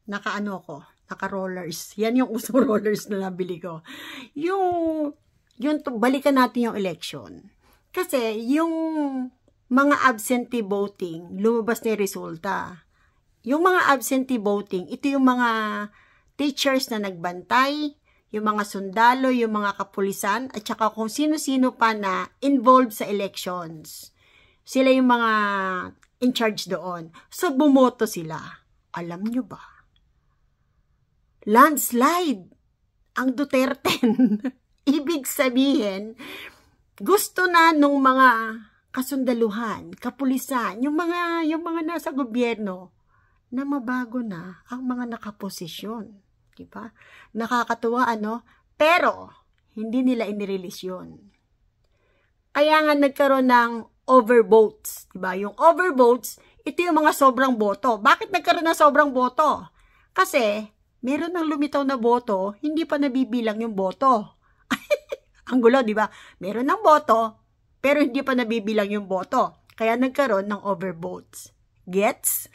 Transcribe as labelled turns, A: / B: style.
A: naka-ano ko, naka-rollers. Yan yung usong rollers na nabili ko. Yung balikan natin yung election. Kasi yung mga absentee voting, lumabas na yung resulta. Yung mga absentee voting, ito yung mga teachers na nagbantay, yung mga sundalo, yung mga kapulisan, at saka kung sino-sino pa na involved sa elections. Sila yung mga in charge doon. So, bumoto sila. Alam nyo ba? Landslide ang Duterte. Ibig sabihin, gusto na nung mga kasundaluhan, kapulisan, yung mga nasa gobyerno, na mabago na ang mga nakaposisyon. Diba? Nakakatuwa, ano? Pero, hindi nila inirelease yun. Kaya nga nagkaroon ng overvotes. Diba? Yung overvotes, ito yung mga sobrang boto. Bakit nagkaroon ng sobrang boto? Kasi, meron ng lumitaw na boto, hindi pa nabibilang yung boto. Ang gulo, di ba? Meron ng boto, pero hindi pa nabibilang yung boto. Kaya nagkaroon ng overvotes. Gets?